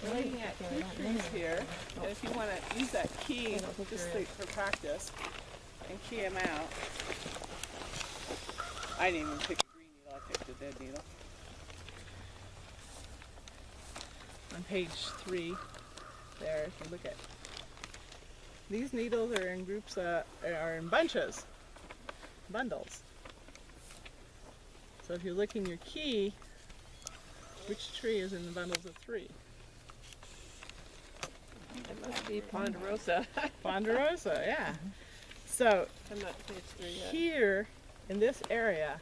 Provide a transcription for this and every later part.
We're looking at two trees here, and if you want to use that key just for practice and key them out. I didn't even pick a green needle, I picked a dead needle. On page 3, there, if you look at these needles are in groups, are in bunches, bundles. So if you look in your key, which tree is in the bundles of 3? It must be ponderosa. Ponderosa, yeah. So I'm not page 3 yet. here in this area,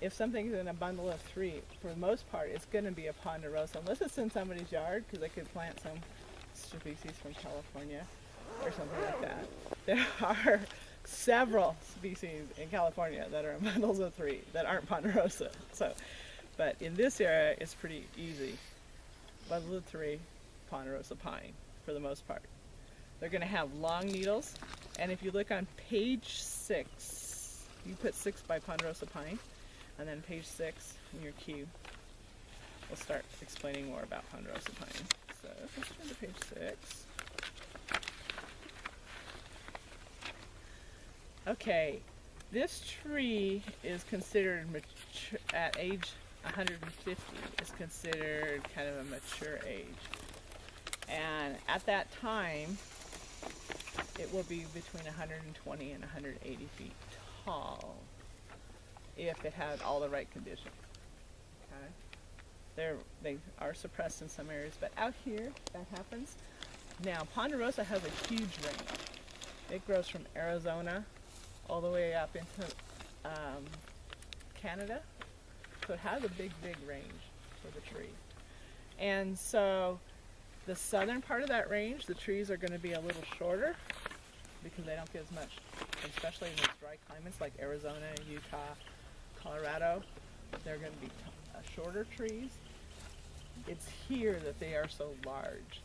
if something's in a bundle of 3, for the most part, it's going to be a ponderosa, unless it's in somebody's yard, because they could plant some species from California or something like that. There are several species in California that are in bundles of 3 that aren't ponderosa. So, but in this area, it's pretty easy. Bundle of 3, ponderosa pine, for the most part. They're going to have long needles, and if you look on page 6, you put 6 by ponderosa pine, and then page 6 in your queue, we'll start explaining more about ponderosa pine. So let's turn to page 6. Okay, this tree is considered mature, at age 150 is considered kind of a mature age. And at that time, it will be between 120 and 180 feet tall if it had all the right conditions. Okay? They are suppressed in some areas, but out here, that happens. Now, ponderosa has a huge range. It grows from Arizona all the way up into Canada. So it has a big, big range for the tree. And so the southern part of that range, the trees are going to be a little shorter because they don't get as much, especially in these dry climates like Arizona, Utah, Colorado. They're going to be shorter trees. It's here that they are so large.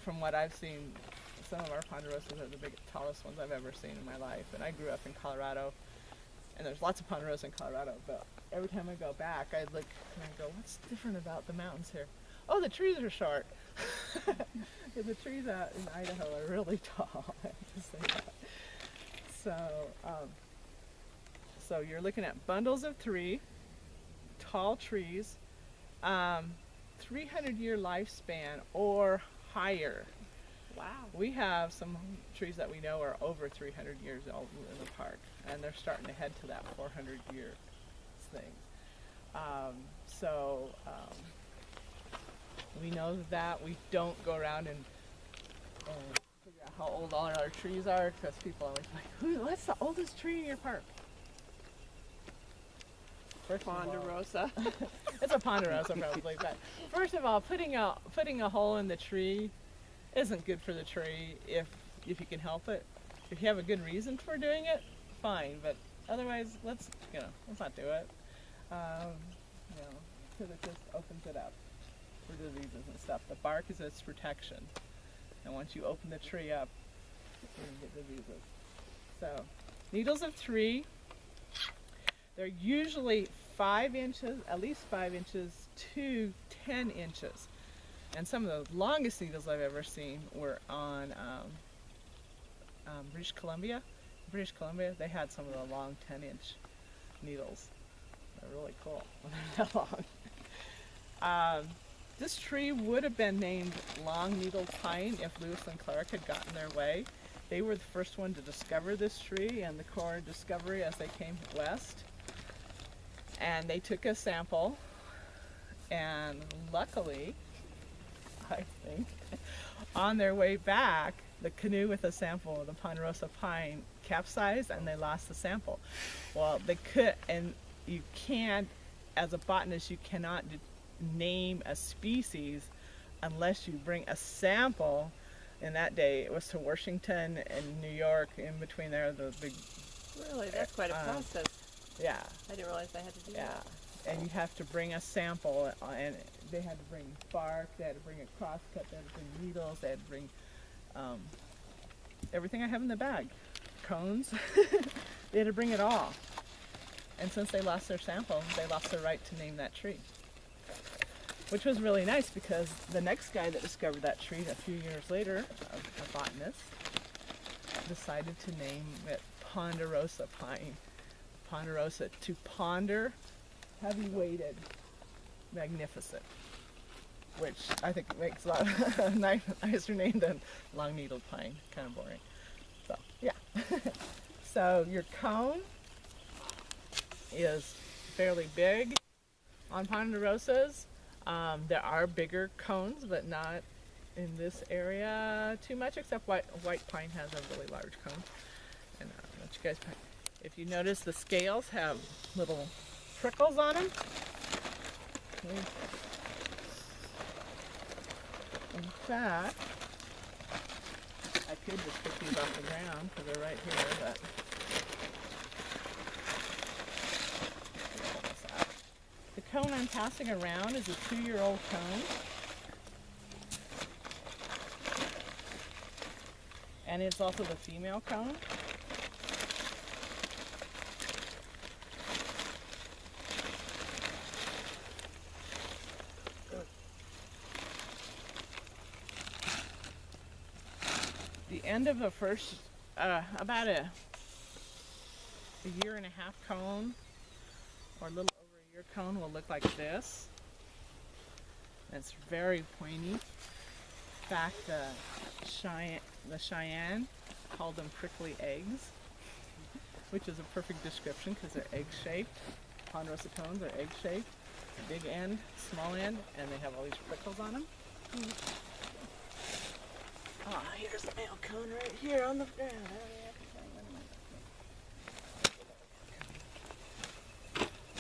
From what I've seen, some of our ponderosas are the biggest, tallest ones I've ever seen in my life. And I grew up in Colorado, and there's lots of ponderosa in Colorado, but every time I go back, I look and I go, what's different about the mountains here? Oh, the trees are short. The trees out in Idaho are really tall, I have to say that. So you're looking at bundles of 3, tall trees, 300-year lifespan or higher. Wow. We have some trees that we know are over 300 years old in the park, and they're starting to head to that 400-year thing. We know that. We don't go around and figure out how old all our trees are, because people are always like, what's the oldest tree in your park? Ponderosa. It's a ponderosa probably, but first of all, putting a hole in the tree isn't good for the tree if you can help it. If you have a good reason for doing it, fine, but otherwise, let's not do it. Because it just opens it up for diseases and stuff. The bark is its protection, and once you open the tree up, you can get diseases. So, needles of 3. They're usually 5 inches, at least 5 inches to 10 inches. And some of the longest needles I've ever seen were on British Columbia. British Columbia, they had some of the long 10-inch needles. They're really cool when they're that long. This tree would have been named long needle pine if Lewis and Clark had gotten their way. They were the first one to discover this tree and the core discovery as they came west. And they took a sample, and luckily, I think, on their way back, the canoe with a sample of the ponderosa pine capsized and they lost the sample. Well, they could, and you can't, as a botanist, you cannot name a species unless you bring a sample. In that day, it was to Washington and New York, in between there, the big... Really? That's quite a process. Yeah. I didn't realize they had to do that. And you have to bring a sample, and they had to bring bark, they had to bring a crosscut, they had to bring needles, they had to bring everything I have in the bag. Cones. They had to bring it all. And since they lost their sample, they lost their right to name that tree. which was really nice because the next guy that discovered that tree a few years later, a botanist, decided to name it ponderosa pine. Ponderosa, to ponder, heavy-weighted, magnificent, which I think makes a lot nicer name than long-needled pine. Kind of boring. So yeah. So your cone is fairly big on ponderosas. There are bigger cones, but not in this area too much, except white pine has a really large cone. And let you guys, if you notice, the scales have little prickles on them. In fact, I could just pick these off the ground because they're right here, but the cone I'm passing around is a 2-year-old cone. And it's also the female cone. The end of the first, about a 1.5 year cone, or a little over a year cone, will look like this. And it's very pointy. In fact, the Cheyenne called them prickly eggs, which is a perfect description because they're egg-shaped. Ponderosa cones are egg-shaped, big end, small end, and they have all these prickles on them. Ah, here's the male cone right here on the ground.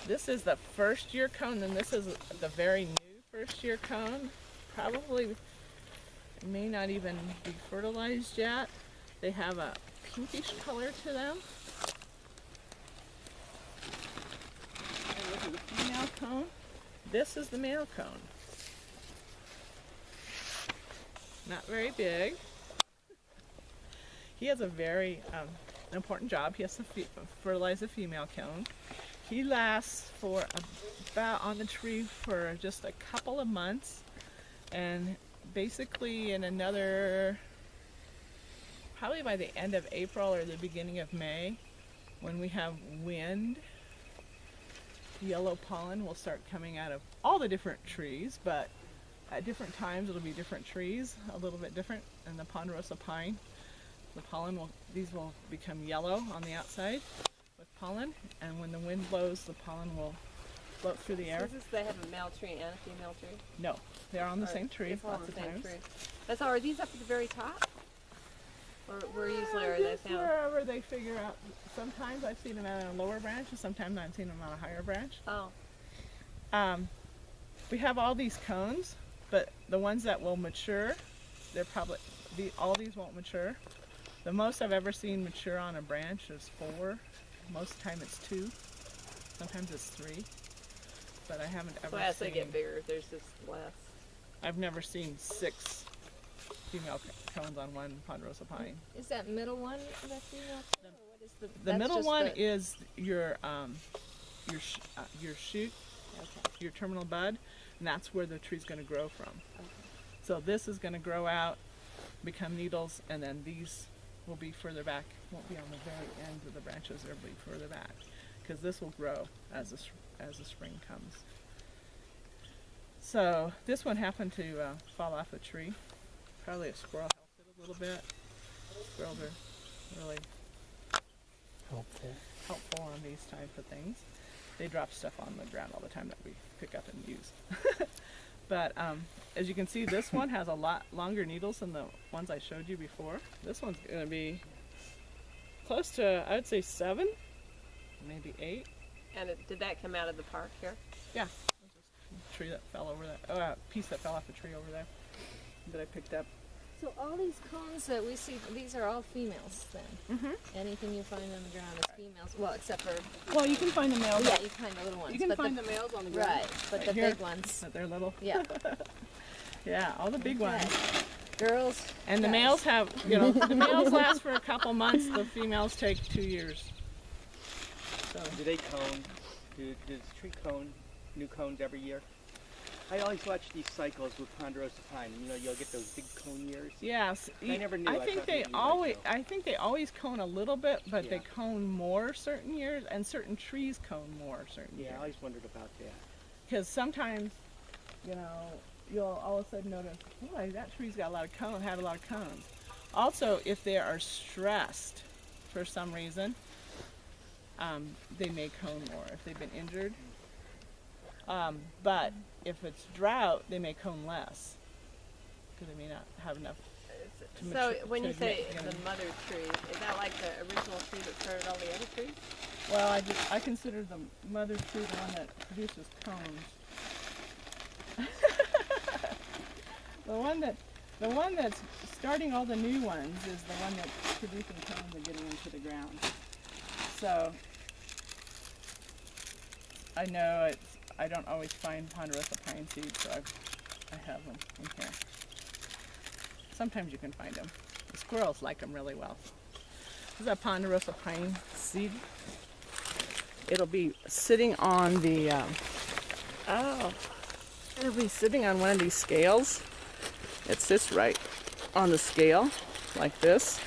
This is the first year cone, and this is the very new first year cone. Probably may not even be fertilized yet. They have a pinkish color to them. And look at the female cone. This is the male cone. Not very big. He has a very important job. He has to fertilize the female cone. He lasts for about on the tree for just a couple of months, and basically in another, probably by the end of April or the beginning of May, when we have wind, yellow pollen will start coming out of all the different trees, but at different times it'll be different trees, a little bit different. And the ponderosa pine, the pollen these will become yellow on the outside with pollen, and when the wind blows, the pollen will float through the air. So they have a male tree and a female tree? No, they're on the same tree lots of times. That's all. Are these up at the very top? Or where usually are they Just found? wherever they figure out. Sometimes I've seen them on a lower branch, and sometimes I've seen them on a higher branch. Oh. We have all these cones, but the ones that will mature, they're probably, all these won't mature. The most I've ever seen mature on a branch is 4. Most of the time it's 2. Sometimes it's 3. But I haven't ever So as seen, they get bigger, there's just less. I've never seen 6 female cones on one ponderosa pine. Is that middle one the female? Or what is The middle one is your shoot, Okay. your terminal bud, and that's where the tree's going to grow from. Okay. So this is going to grow out, become needles, and then these will be further back. Won't be on the very end of the branches. They'll be further back, because this will grow as the spring comes. So this one happened to fall off a tree. Probably a squirrel helped it a little bit. Squirrels are really helpful on these type of things. They drop stuff on the ground all the time that we pick up and use. But as you can see, this one has a lot longer needles than the ones I showed you before. This one's going to be close to, I would say 7, maybe 8. And did that come out of the park here? Yeah, there's a tree that fell over there. Oh, a piece that fell off a tree over there that I picked up. So all these cones that we see, these are all females then? Mm-hmm. Anything you find on the ground is females. Well, except for, Well, you can find the males. yeah, you find the little ones. You can but find the males on the ground. right, but Right the here. big ones. But they're little. Yeah. Yeah, all the big Okay. ones. Girls. And the guys. males have, the males last for a couple months. The females take 2 years. So Do they cone? Does tree cone new cones every year? I always watch these cycles with ponderosa pine, and you'll get those big cone years. Yes, I never knew. I I think thought they maybe you might always. know. I think they always cone a little bit, but they Yeah. cone more certain years, and certain trees cone more certain Yeah, I years. always wondered about that. Because sometimes, you know, you'll all of a sudden notice, boy, that tree's got a lot of cones. Had a lot of cones. Also, if they are stressed for some reason, they may cone more if they've been injured. But if it's drought, they may cone less because they may not have enough. To So mature- when to you say get- the mother tree, is that like the original tree that started all the other trees? Well, I consider the mother tree the one that produces cones. the one that's starting all the new ones is the one that's producing cones and getting into the ground. So I know I don't always find ponderosa pine seeds, so I have them in here. Sometimes you can find them. The squirrels like them really well. This is a ponderosa pine seed. It'll be sitting on the, it'll be sitting on one of these scales. It sits right on the scale, like this.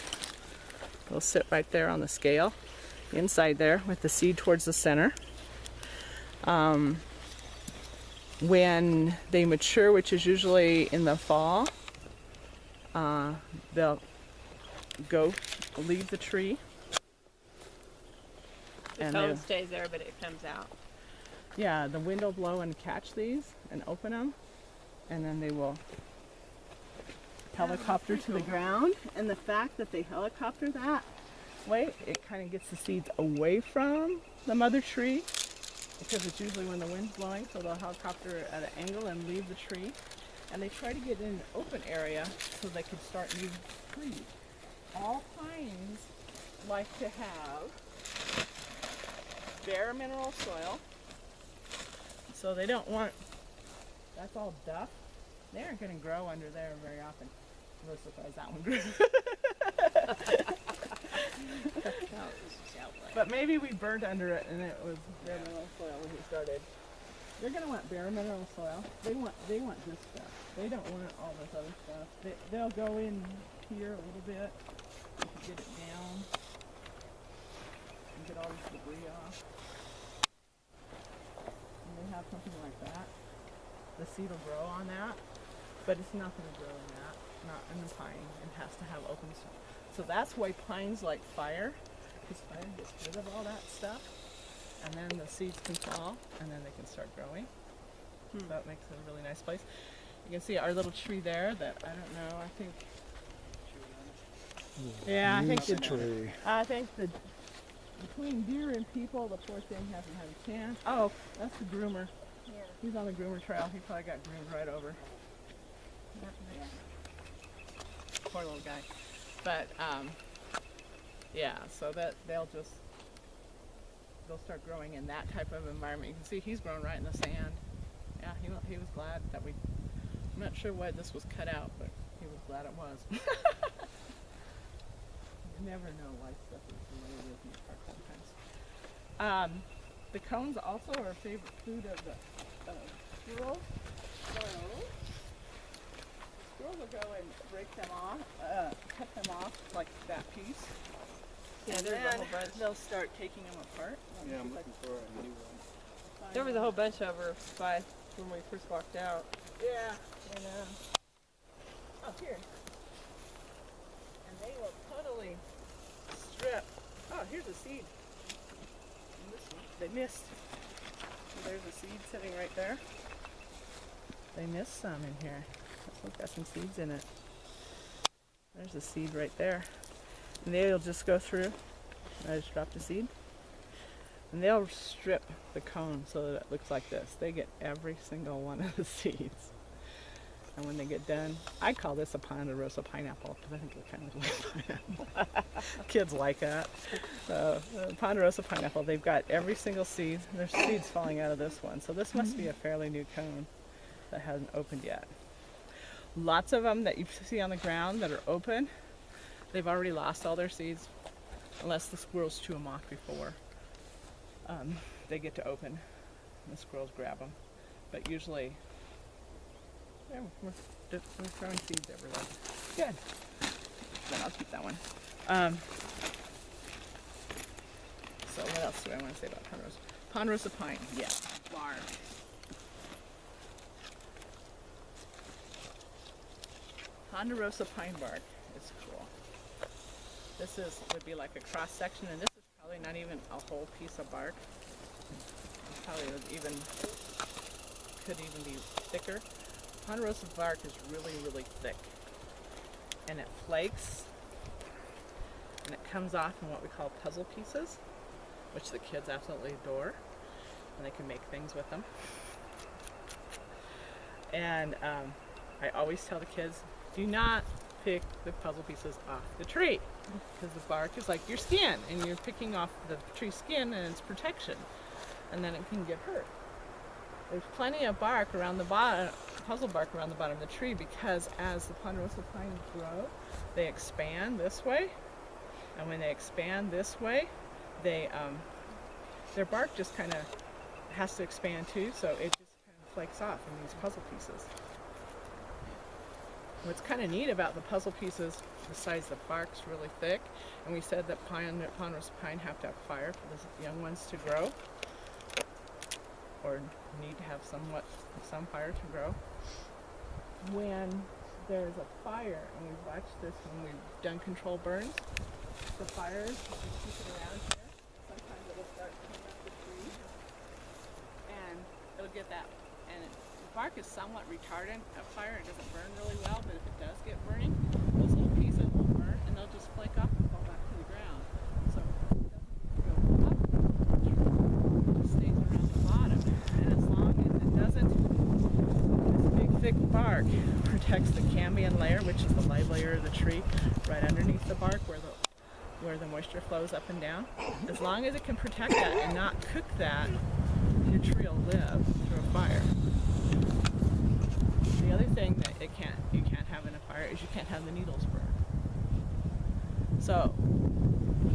It'll sit right there on the scale, inside there, with the seed towards the center. When they mature, which is usually in the fall, they'll leave the tree. The And cone they- stays there, but it comes out. Yeah, the wind will blow and catch these and open them, and then they will helicopter to the ground. And the fact that they helicopter that way, it kind of gets the seeds away from the mother tree, because it's usually when the wind's blowing, so they'll helicopter at an angle and leave the tree. And they try to get in an open area so they can start new trees. All pines like to have bare mineral soil. So they don't want, that's all duff. They aren't going to grow under there very often. I'm really surprised that one grew. But maybe we burned under it and it was bare mineral soil when we started. They're going to want bare mineral soil. They want this stuff. They don't want all this other stuff. They'll go in here a little bit. You can get it down and get all this debris off. And they have something like that. The seed will grow on that, but it's not going to grow in that, not in the pine. It has to have open stuff. So that's why pines like fire, because fire gets rid of all that stuff, and then the seeds can fall, and then they can start growing. So that makes it a really nice place. You can see our little tree there that, I don't know, I think, yeah, I think between deer and people, the poor thing hasn't had a chance. Oh, that's the groomer. Yeah. He's on the groomer trail. He probably got groomed right over. Poor little guy. But, yeah, so that they'll start growing in that type of environment. You can see he's grown right in the sand. Yeah, he was glad that I'm not sure why this was cut out, but he was glad it was. You never know why stuff is the way it is in the park sometimes. The cones also are a favorite food of the squirrels. So, the squirrels will go and break them off, cut them off like that piece. Yeah, And there's a then whole bunch. they'll start taking them apart. Yeah, I'm looking for a new one. There was a whole bunch over by when we first walked out. Yeah, I know. Oh, here. And they will totally strip. Oh, here's a seed. And this one, they missed. So there's a seed sitting right there. They missed some in here. This one's got some seeds in it. There's a seed right there. And they'll just go through. I just dropped a seed. And they'll strip the cone so that it looks like this. They get every single one of the seeds. And when they get done, I call this a ponderosa pineapple because I think it kind of looks like a pineapple. Kids like that. So, ponderosa pineapple, they've got every single seed. There's seeds falling out of this one. So this must be a fairly new cone that hasn't opened yet. Lots of them that you see on the ground that are open, they've already lost all their seeds, unless the squirrels chew them off before they get to open. And the squirrels grab them. But usually Yeah, we're throwing seeds everywhere. Good. Then I'll keep that one. So what else do I want to say about ponderosa? Ponderosa pine, yeah, bark. Ponderosa pine bark is cool. This would be like a cross section, and this is probably not even a whole piece of bark. It probably could even be thicker. Ponderosa bark is really, really thick, and it flakes, and it comes off in what we call puzzle pieces, which the kids absolutely adore, and they can make things with them. And I always tell the kids, do not pick the puzzle pieces off the tree, because the bark is like your skin, and you're picking off the tree skin and it's protection, and then it can get hurt. There's plenty of bark around the bottom, puzzle bark around the bottom of the tree, because as the ponderosa pines grow, they expand this way, and when they expand this way, their bark just kind of has to expand too, so it just kind of flakes off in these puzzle pieces. What's kind of neat about the puzzle pieces, besides the bark's really thick, and we said that ponderosa pine have to have fire for the young ones to grow, or need to have some fire to grow. When there's a fire, and we've watched this when we've done control burns, the fires, if you keep it around here, sometimes it'll start coming up the tree, and it'll get that, and the bark is somewhat retardant of fire. It doesn't burn really well, but if it does get burning, those little pieces will burn, and they'll just flake off and fall back to the ground. So it doesn't go up the tree, it stays around the bottom, and as long as it doesn't, this big thick bark protects the cambium layer, which is the live layer of the tree, right underneath the bark where the moisture flows up and down. As long as it can protect that and not cook that, your tree will live through a fire. The other thing that you can't have in a fire is you can't have the needles burn. So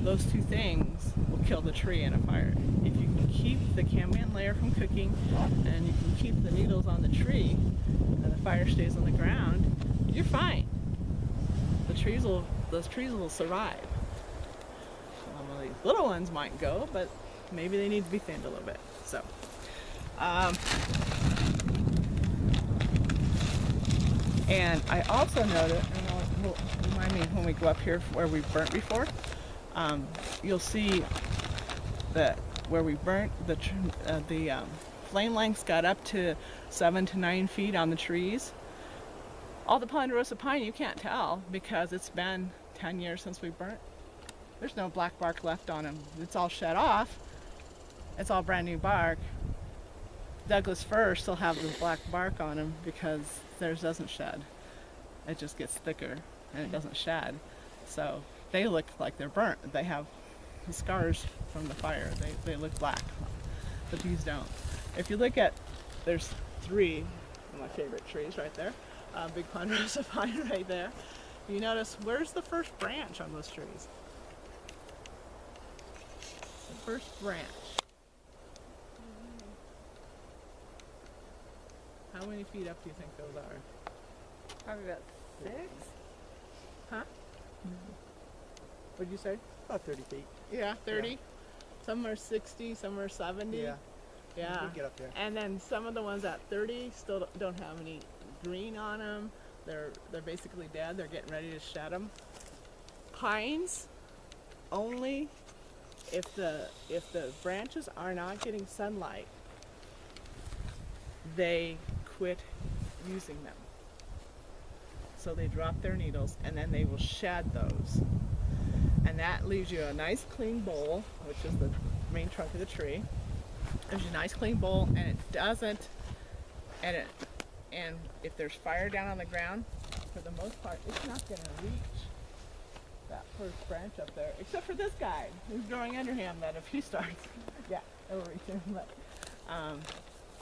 those two things will kill the tree in a fire. If you can keep the cambium layer from cooking, and you can keep the needles on the tree, and the fire stays on the ground, you're fine. Those trees will survive. Some of these little ones might go, but maybe they need to be thinned a little bit. So. And I also noticed, and it'll remind me when we go up here where we've burnt before, you'll see that where we burnt, the flame lengths got up to 7 to 9 feet on the trees. All the ponderosa pine you can't tell because it's been 10 years since we burnt. There's no black bark left on them. It's all shed off. It's all brand new bark. Douglas fir still have the black bark on them because theirs doesn't shed. It just gets thicker and it doesn't shed. So they look like they're burnt. They have the scars from the fire. They look black, but these don't. If you look at, there's 3 of my favorite trees right there. Big ponderosa pine right there. You notice, where's the first branch on those trees? The first branch. How many feet up do you think those are? Probably about 6. Huh? What'd you say? About 30 feet. Yeah, 30. Yeah. Some are 60, some are 70. Yeah. Yeah. You can get up there. And then some of the ones at 30 still don't have any green on them. They're basically dead. They're getting ready to shed them. Pines, only if the branches are not getting sunlight, they quit using them. So they drop their needles and then they will shed those. And that leaves you a nice clean bowl, which is the main trunk of the tree. There's a nice clean bowl, and it doesn't, and if there's fire down on the ground, for the most part, it's not going to reach that first branch up there, except for this guy who's growing under him, that if he starts, yeah, it'll reach him. But,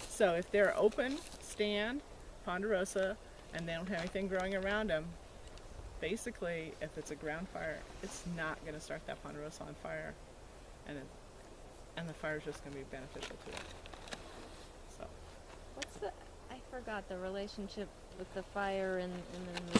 so if they're open, stand, ponderosa, and they don't have anything growing around them, basically, if it's a ground fire, it's not going to start that ponderosa on fire, and the fire is just going to be beneficial to it. So, I forgot the relationship with the fire and then the